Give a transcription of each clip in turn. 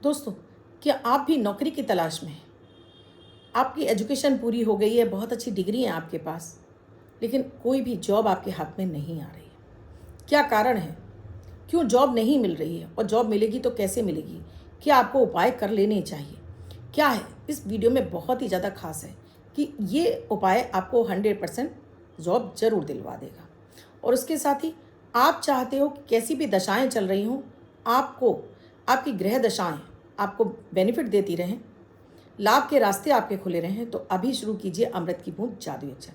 दोस्तों, क्या आप भी नौकरी की तलाश में हैं? आपकी एजुकेशन पूरी हो गई है, बहुत अच्छी डिग्री है आपके पास, लेकिन कोई भी जॉब आपके हाथ में नहीं आ रही है। क्या कारण है? क्यों जॉब नहीं मिल रही है? और जॉब मिलेगी तो कैसे मिलेगी? क्या आपको उपाय कर लेने चाहिए? क्या है? इस वीडियो में बहुत ही ज़्यादा खास है कि ये उपाय आपको 100% जॉब ज़रूर दिलवा देगा। और उसके साथ ही आप चाहते हो कि कैसी भी दशाएं चल रही हों, आपको आपकी ग्रह दशाएं आपको बेनिफिट देती रहें, लाभ के रास्ते आपके खुले रहें, तो अभी शुरू कीजिए अमृत की बूंद जादुई अक्षर।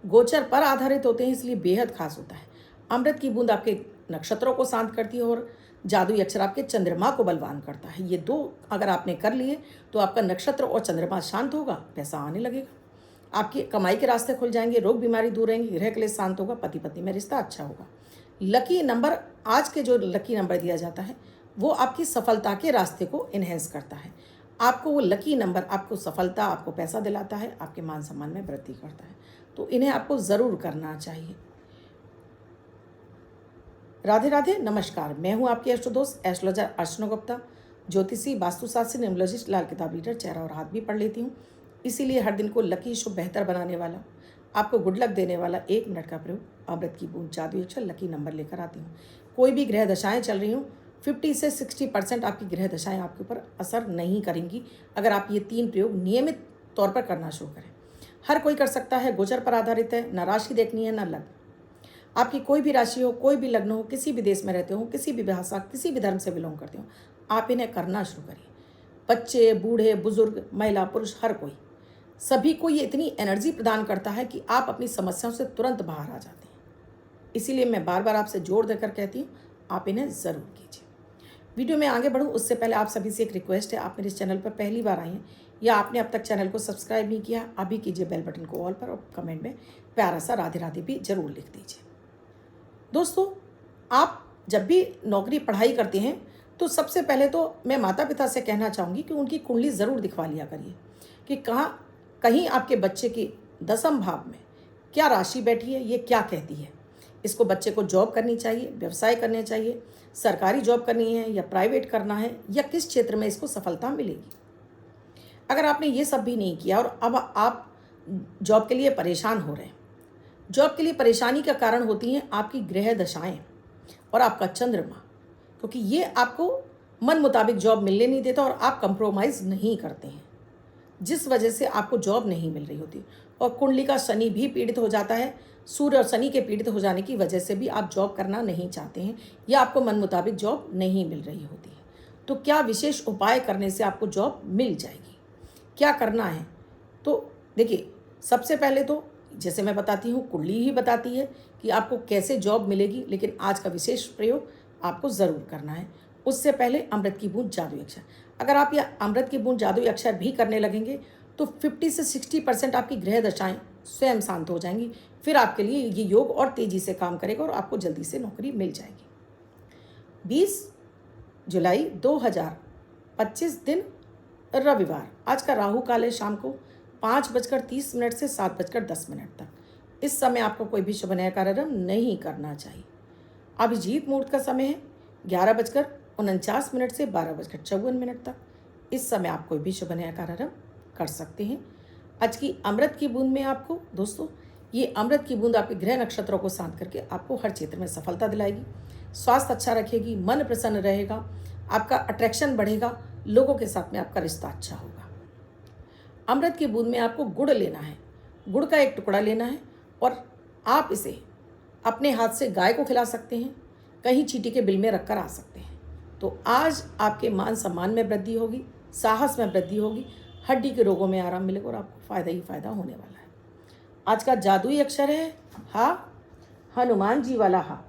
गोचर पर आधारित होते हैं, इसलिए बेहद खास होता है। अमृत की बूंद आपके नक्षत्रों को शांत करती है और जादुई अक्षर आपके चंद्रमा को बलवान करता है। ये दो अगर आपने कर लिए तो आपका नक्षत्र और चंद्रमा शांत होगा, पैसा आने लगेगा, आपकी कमाई के रास्ते खुल जाएंगे, रोग बीमारी दूर रहेंगे, गृह क्लेश शांत होगा, पति पत्नी में रिश्ता अच्छा होगा। लकी नंबर, आज के जो लकी नंबर दिया जाता है वो आपकी सफलता के रास्ते को इन्हेंस करता है। आपको वो लकी नंबर आपको सफलता, आपको पैसा दिलाता है, आपके मान सम्मान में वृद्धि करता है। तो इन्हें आपको ज़रूर करना चाहिए। राधे राधे, नमस्कार। मैं हूं आपकी एस्ट्रो दोस्त एस्ट्रोलॉजर अर्चना गुप्ता, ज्योतिषी, वास्तुशास्त्री, न्यूमरोलॉजिस्ट, लाल किताब रीडर, चेहरा और हाथ भी पढ़ लेती हूं। इसीलिए हर दिन को लकी, शुभ, बेहतर बनाने वाला, आपको गुड लक देने वाला 1 मिनट का प्रयोग अमृत की बूंद जादुई अक्षर लकी नंबर लेकर आती हूँ। कोई भी ग्रह दशाएं चल रही हूँ, 50 से 60% आपकी ग्रह दशाएं आपके ऊपर असर नहीं करेंगी अगर आप ये 3 प्रयोग नियमित तौर पर करना शुरू करें। हर कोई कर सकता है, गोचर पर आधारित है, ना राशि देखनी है ना लग्न। आपकी कोई भी राशि हो, कोई भी लग्न हो, किसी भी देश में रहते हो, किसी भी भाषा, किसी भी धर्म से बिलोंग करते हो, आप इन्हें करना शुरू करिए। बच्चे, बूढ़े, बुजुर्ग, महिला, पुरुष, हर कोई, सभी को ये इतनी एनर्जी प्रदान करता है कि आप अपनी समस्याओं से तुरंत बाहर आ जाते हैं। इसीलिए मैं बार बार आपसे जोर देकर कहती हूँ, आप इन्हें ज़रूर कीजिए। वीडियो में आगे बढ़ूँ उससे पहले आप सभी से एक रिक्वेस्ट है, आप मेरे इस चैनल पर पहली बार आए हैं या आपने अब तक चैनल को सब्सक्राइब नहीं किया, अभी कीजिए बेल बटन को ऑल पर और कमेंट में प्यारा सा राधे राधे भी जरूर लिख दीजिए। दोस्तों, आप जब भी नौकरी पढ़ाई करते हैं तो सबसे पहले तो मैं माता पिता से कहना चाहूँगी कि उनकी कुंडली ज़रूर दिखवा लिया करिए कि कहीं आपके बच्चे की दसम भाव में क्या राशि बैठी है, ये क्या कहती है। इसको बच्चे को जॉब करनी चाहिए, व्यवसाय करने चाहिए, सरकारी जॉब करनी है या प्राइवेट करना है, या किस क्षेत्र में इसको सफलता मिलेगी। अगर आपने ये सब भी नहीं किया और अब आप जॉब के लिए परेशान हो रहे हैं, जॉब के लिए परेशानी का कारण होती हैं आपकी ग्रह दशाएं और आपका चंद्रमा, क्योंकि ये आपको मन मुताबिक जॉब मिलने नहीं देता और आप कंप्रोमाइज़ नहीं करते हैं, जिस वजह से आपको जॉब नहीं मिल रही होती। और कुंडली का शनि भी पीड़ित हो जाता है, सूर्य और शनि के पीड़ित हो जाने की वजह से भी आप जॉब करना नहीं चाहते हैं या आपको मन मुताबिक जॉब नहीं मिल रही होती है। तो क्या विशेष उपाय करने से आपको जॉब मिल जाएगी? क्या करना है? तो देखिए, सबसे पहले तो जैसे मैं बताती हूँ, कुंडली ही बताती है कि आपको कैसे जॉब मिलेगी, लेकिन आज का विशेष प्रयोग आपको ज़रूर करना है। उससे पहले अमृत की बूंद जादुई अक्षर, अगर आप यह अमृत की बूंद जादुई अक्षर भी करने लगेंगे तो 50 से 60% आपकी ग्रह दशाएं स्वयं शांत हो जाएंगी। फिर आपके लिए ये योग और तेज़ी से काम करेगा और आपको जल्दी से नौकरी मिल जाएगी। 20 जुलाई 2025 दिन रविवार, आज का राहु काल है शाम को 5:30 से 7:10 तक। इस समय आपको कोई भी शुभ नया कार्यक्रम नहीं करना चाहिए। अभिजीत मुहूर्त का समय है 11:49 से 12:54 तक। इस समय आप कोई भी शुभ नया कार्यक्रम कर सकते हैं। आज की अमृत की बूंद में आपको दोस्तों, ये अमृत की बूंद आपके ग्रह नक्षत्रों को शांत करके आपको हर क्षेत्र में सफलता दिलाएगी, स्वास्थ्य अच्छा रखेगी, मन प्रसन्न रहेगा, आपका अट्रैक्शन बढ़ेगा, लोगों के साथ में आपका रिश्ता अच्छा होगा। अमृत की बूंद में आपको गुड़ लेना है, गुड़ का एक टुकड़ा लेना है और आप इसे अपने हाथ से गाय को खिला सकते हैं, कहीं चींटी के बिल में रखकर आ सकते हैं। तो आज आपके मान सम्मान में वृद्धि होगी, साहस में वृद्धि होगी, हड्डी के रोगों में आराम मिलेगा और आपको फ़ायदा ही फ़ायदा होने वाला है। आज का जादुई अक्षर है हा, हनुमान जी वाला हा।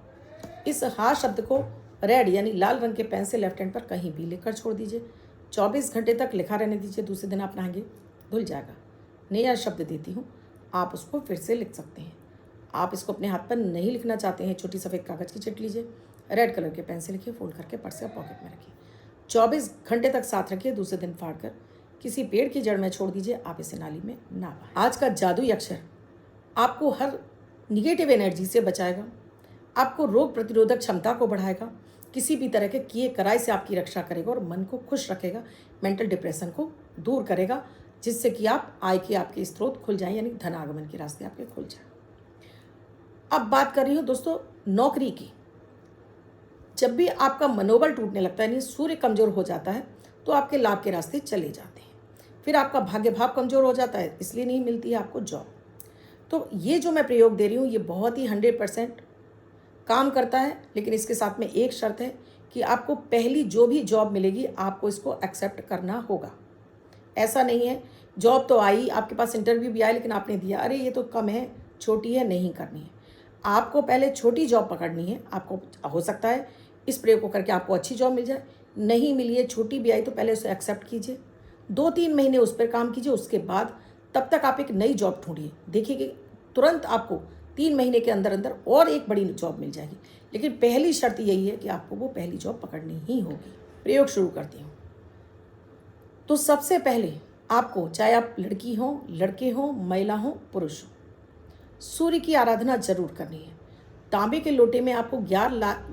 इस हा शब्द को रेड यानी लाल रंग के पेन से लेफ्ट हैंड पर कहीं भी लिखकर छोड़ दीजिए। 24 घंटे तक लिखा रहने दीजिए, दूसरे दिन आप नहाएंगे धुल जाएगा। नया शब्द देती हूँ, आप उसको फिर से लिख सकते हैं। आप इसको अपने हाथ पर नहीं लिखना चाहते हैं, छोटी सफ़ेद कागज़ की चिट लीजिए, रेड कलर के पेन से लिखिए, फोल्ड करके पर्स या पॉकेट में रखिए। 24 घंटे तक साथ रखिए, दूसरे दिन फाड़ कर किसी पेड़ की जड़ में छोड़ दीजिए, आप इसे नाली में ना बहाएं। आज का जादुई अक्षर आपको हर निगेटिव एनर्जी से बचाएगा, आपको रोग प्रतिरोधक क्षमता को बढ़ाएगा, किसी भी तरह के किए कराए से आपकी रक्षा करेगा और मन को खुश रखेगा, मेंटल डिप्रेशन को दूर करेगा, जिससे कि आप आय के आपके स्रोत खुल जाएं, यानी धन आगमन के रास्ते आपके खुल जाएं। अब बात कर रही हूँ दोस्तों नौकरी की। जब भी आपका मनोबल टूटने लगता है, यानी सूर्य कमजोर हो जाता है, तो आपके लाभ के रास्ते चले जाते हैं। फिर आपका भाग्य भाव कमजोर हो जाता है, इसलिए नहीं मिलती है आपको जॉब। तो ये जो मैं प्रयोग दे रही हूँ ये बहुत ही 100% काम करता है, लेकिन इसके साथ में एक शर्त है कि आपको पहली जो भी जॉब मिलेगी आपको इसको एक्सेप्ट करना होगा। ऐसा नहीं है जॉब तो आई, आपके पास इंटरव्यू भी आया लेकिन आपने दिया, अरे ये तो कम है, छोटी है, नहीं करनी है। आपको पहले छोटी जॉब पकड़नी है। आपको हो सकता है इस प्रयोग को करके आपको अच्छी जॉब मिल जाए, नहीं मिली है, छोटी भी आई तो पहले उसे एक्सेप्ट कीजिए, 2-3 महीने उस पर काम कीजिए, उसके बाद तब तक आप एक नई जॉब ढूंढिए। देखिए कि तुरंत आपको 3 महीने के अंदर अंदर और एक बड़ी जॉब मिल जाएगी, लेकिन पहली शर्त यही है कि आपको वो पहली जॉब पकड़नी ही होगी। प्रयोग शुरू करती हूँ। तो सबसे पहले आपको, चाहे आप लड़की हो, लड़के हो, महिला हो, पुरुष हो, सूर्य की आराधना जरूर करनी है। तांबे के लोटे में आपको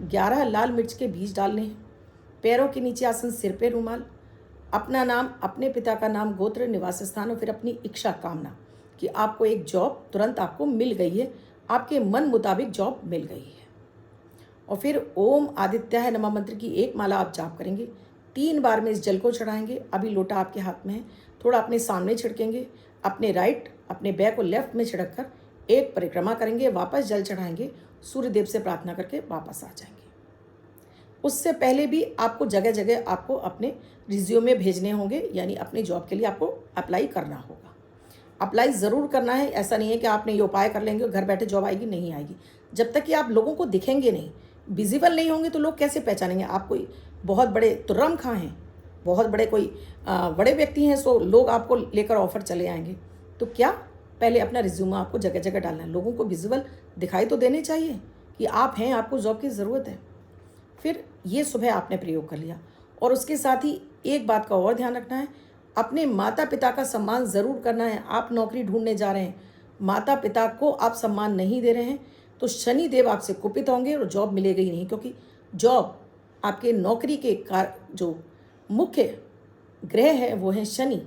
11 लाल मिर्च के बीज डालने हैं। पैरों के नीचे आसन, सिर पे रुमाल, अपना नाम, अपने पिता का नाम, गोत्र, निवास स्थान और फिर अपनी इच्छा कामना कि आपको एक जॉब तुरंत आपको मिल गई है, आपके मन मुताबिक जॉब मिल गई है। और फिर ओम आदित्याय नमः मंत्र की एक माला आप जाप करेंगे। 3 बार में इस जल को चढ़ाएंगे। अभी लोटा आपके हाथ में है, थोड़ा अपने सामने छिड़केंगे, अपने राइट, अपने बैक और लेफ्ट में छिड़क कर एक परिक्रमा करेंगे, वापस जल चढ़ाएंगे, सूर्यदेव से प्रार्थना करके वापस आ जाएंगे। उससे पहले भी आपको जगह जगह आपको अपने रिज्यूमे भेजने होंगे, यानी अपने जॉब के लिए आपको अप्लाई करना होगा। अप्लाई ज़रूर करना है, ऐसा नहीं है कि आपने ये उपाय कर लेंगे और घर बैठे जॉब आएगी, नहीं आएगी। जब तक कि आप लोगों को दिखेंगे नहीं, विजिबल नहीं होंगे, तो लोग कैसे पहचानेंगे आप? कोई बहुत बड़े तुर्रम खां हैं, बहुत बड़े कोई बड़े व्यक्ति हैं, सो लोग आपको लेकर ऑफर चले आएंगे। तो क्या पहले अपना रिज्यूमा आपको जगह जगह डालना है, लोगों को विजिबल दिखाई तो देने चाहिए कि आप हैं, आपको जॉब की ज़रूरत है। फिर ये सुबह आपने प्रयोग कर लिया, और उसके साथ ही एक बात का और ध्यान रखना है, अपने माता पिता का सम्मान ज़रूर करना है। आप नौकरी ढूंढने जा रहे हैं, माता पिता को आप सम्मान नहीं दे रहे हैं, तो शनि देव आपसे कुपित होंगे और जॉब मिलेगी ही नहीं, क्योंकि जॉब आपके नौकरी के जो मुख्य ग्रह है वो है शनि।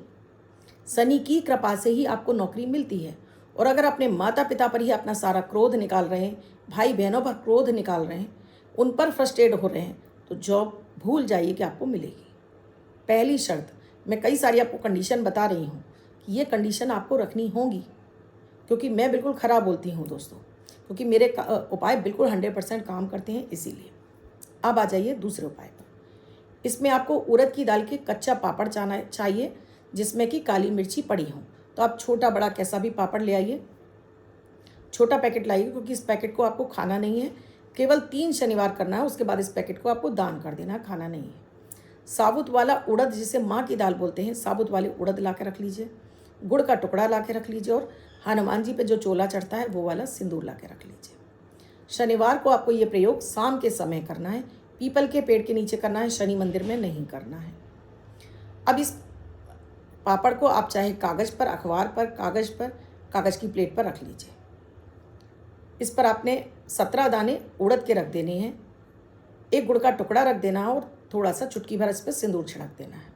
शनि की कृपा से ही आपको नौकरी मिलती है। और अगर अपने माता पिता पर ही अपना सारा क्रोध निकाल रहे हैं, भाई बहनों पर क्रोध निकाल रहे हैं, उन पर फ्रस्ट्रेट हो रहे हैं, तो जॉब भूल जाइए कि आपको मिलेगी। पहली शर्त, मैं कई सारी आपको कंडीशन बता रही हूँ कि ये कंडीशन आपको रखनी होगी, क्योंकि मैं बिल्कुल खराब बोलती हूँ दोस्तों, क्योंकि मेरे उपाय बिल्कुल 100% काम करते हैं, इसीलिए। अब आ जाइए दूसरे उपाय पर। इसमें आपको उड़द की दाल के कच्चा पापड़ चाहिए, जिसमें कि काली मिर्ची पड़ी हो। तो आप छोटा बड़ा कैसा भी पापड़ ले आइए, छोटा पैकेट लाइए, क्योंकि इस पैकेट को आपको खाना नहीं है, केवल 3 शनिवार करना है, उसके बाद इस पैकेट को आपको दान कर देना है, खाना नहीं है। साबुत वाला उड़द, जिसे माँ की दाल बोलते हैं, साबुत वाले उड़द ला के रख लीजिए, गुड़ का टुकड़ा ला के रख लीजिए, और हनुमान जी पे जो चोला चढ़ता है वो वाला सिंदूर ला के रख लीजिए। शनिवार को आपको ये प्रयोग शाम के समय करना है, पीपल के पेड़ के नीचे करना है, शनि मंदिर में नहीं करना है। अब इस पापड़ को आप चाहे कागज़ पर, अखबार पर, कागज़ की प्लेट पर रख लीजिए। इस पर आपने 17 दाने उड़द के रख देने हैं, एक गुड़ का टुकड़ा रख देना है, और थोड़ा सा चुटकी भर इस पर सिंदूर छिड़क देना है।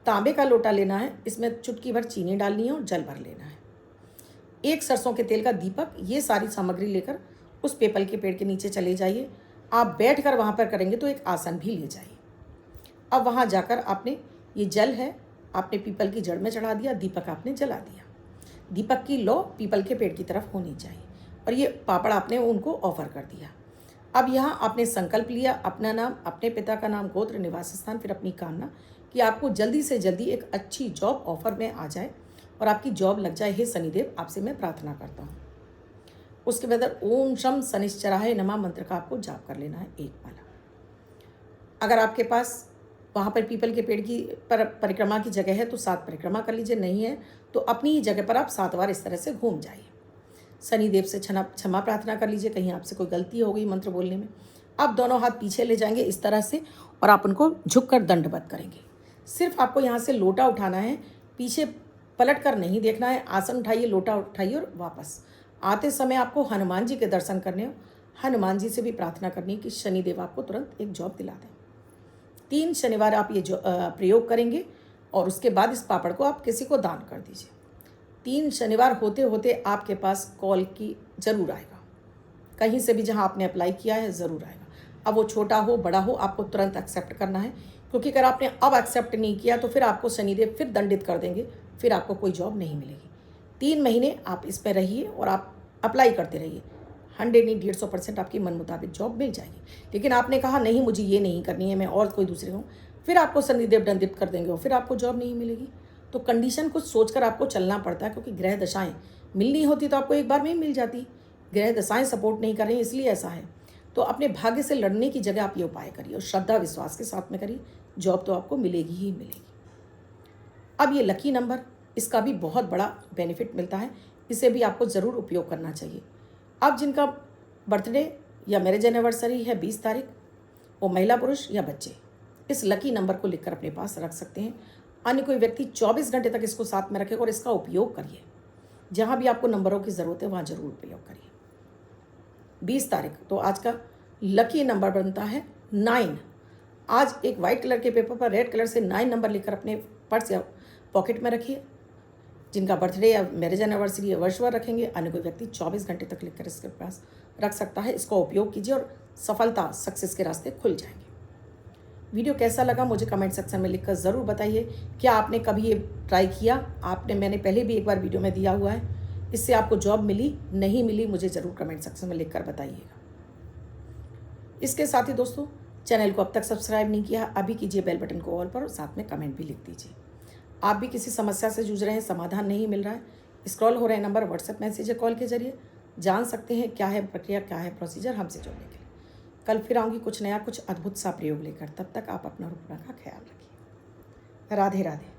तांबे का लोटा लेना है, इसमें चुटकी भर चीनी डालनी है और जल भर लेना है। एक सरसों के तेल का दीपक, ये सारी सामग्री लेकर उस पीपल के पेड़ के नीचे चले जाइए। आप बैठकर वहाँ पर करेंगे तो एक आसन भी ले जाइए। अब वहाँ जाकर आपने, ये जल है, आपने पीपल की जड़ में चढ़ा दिया, दीपक आपने जला दिया। दीपक की लौ पीपल के पेड़ की तरफ होनी चाहिए, और ये पापड़ आपने उनको ऑफर कर दिया। अब यहाँ आपने संकल्प लिया, अपना नाम, अपने पिता का नाम, गोत्र, निवास स्थान, फिर अपनी कामना कि आपको जल्दी से जल्दी एक अच्छी जॉब ऑफर में आ जाए और आपकी जॉब लग जाए। हे शनिदेव, आपसे मैं प्रार्थना करता हूँ। उसके बाद ओम शम शनिश्चराय नमः मंत्र का आपको जाप कर लेना है, एक माला। अगर आपके पास वहाँ पर पीपल के पेड़ की परिक्रमा की जगह है तो 7 परिक्रमा कर लीजिए, नहीं है तो अपनी ही जगह पर आप 7 बार इस तरह से घूम जाइए। शनिदेव से क्षमा प्रार्थना कर लीजिए, कहीं आपसे कोई गलती हो गई मंत्र बोलने में। आप दोनों हाथ पीछे ले जाएंगे इस तरह से, और आप उनको झुककर दंडवत करेंगे। सिर्फ आपको यहाँ से लोटा उठाना है, पीछे पलट कर नहीं देखना है। आसन उठाइए, लोटा उठाइए, और वापस आते समय आपको हनुमान जी के दर्शन करने हो। हनुमान जी से भी प्रार्थना करनी कि शनिदेव आपको तुरंत एक जॉब दिला दें। 3 शनिवार आप ये प्रयोग करेंगे और उसके बाद इस पापड़ को आप किसी को दान कर दीजिए। 3 शनिवार होते होते आपके पास कॉल की ज़रूर आएगा, कहीं से भी जहाँ आपने अप्लाई किया है ज़रूर आएगा। अब वो छोटा हो बड़ा हो, आपको तुरंत एक्सेप्ट करना है, क्योंकि अगर आपने अब एक्सेप्ट नहीं किया तो फिर आपको शनिदेव फिर दंडित कर देंगे, फिर आपको कोई जॉब नहीं मिलेगी। 3 महीने आप इस पर रहिए और आप अप्लाई करते रहिए। 100 नहीं 150% आपकी मन मुताबिक जॉब मिल जाएगी। लेकिन आपने कहा नहीं मुझे ये नहीं करनी है, मैं और कोई दूसरे हूँ, फिर आपको शनिदेव दंडित कर देंगे और फिर आपको जॉब नहीं मिलेगी। तो कंडीशन कुछ सोचकर आपको चलना पड़ता है, क्योंकि ग्रह दशाएं मिलनी होती तो आपको एक बार में ही मिल जाती। ग्रह दशाएं सपोर्ट नहीं कर रही, इसलिए ऐसा है। तो अपने भाग्य से लड़ने की जगह आप ये उपाय करिए और श्रद्धा विश्वास के साथ में करिए, जॉब तो आपको मिलेगी ही मिलेगी। अब ये लकी नंबर, इसका भी बहुत बड़ा बेनिफिट मिलता है, इसे भी आपको ज़रूर उपयोग करना चाहिए। अब जिनका बर्थडे या मैरिज एनिवर्सरी है 20 तारीख, वो महिला पुरुष या बच्चे इस लकी नंबर को लिखकर अपने पास रख सकते हैं। अन्य कोई व्यक्ति 24 घंटे तक इसको साथ में रखेगा और इसका उपयोग करिए। जहाँ भी आपको नंबरों की ज़रूरत है वहाँ ज़रूर उपयोग करिए। 20 तारीख तो आज का लकी नंबर बनता है 9। आज एक वाइट कलर के पेपर पर रेड कलर से 9 नंबर लिखकर अपने पर्स या पॉकेट में रखिए। जिनका बर्थडे या मैरिज एनिवर्सरी या वर्षभर रखेंगे, अन्य कोई व्यक्ति 24 घंटे तक लिखकर इसके पास रख सकता है। इसका उपयोग कीजिए और सफलता सक्सेस के रास्ते खुल जाएंगे। वीडियो कैसा लगा मुझे कमेंट सेक्शन में लिखकर ज़रूर बताइए। क्या आपने कभी ये ट्राई किया? मैंने पहले भी एक बार वीडियो में दिया हुआ है, इससे आपको जॉब मिली नहीं मिली, मुझे ज़रूर कमेंट सेक्शन में लिखकर बताइएगा। इसके साथ ही दोस्तों, चैनल को अब तक सब्सक्राइब नहीं किया, अभी कीजिए बेल बटन को ऑल पर और साथ में कमेंट भी लिख दीजिए। आप भी किसी समस्या से जूझ रहे हैं, समाधान नहीं मिल रहा है, स्क्रॉल हो रहे नंबर व्हाट्सएप मैसेज या कॉल के जरिए जान सकते हैं क्या है प्रक्रिया, क्या है प्रोसीजर हमसे जुड़ने के लिए। कल फिर आऊँगी कुछ नया, कुछ अद्भुत सा प्रयोग लेकर। तब तक आप अपना और अपना का ख्याल रखिए। राधे राधे।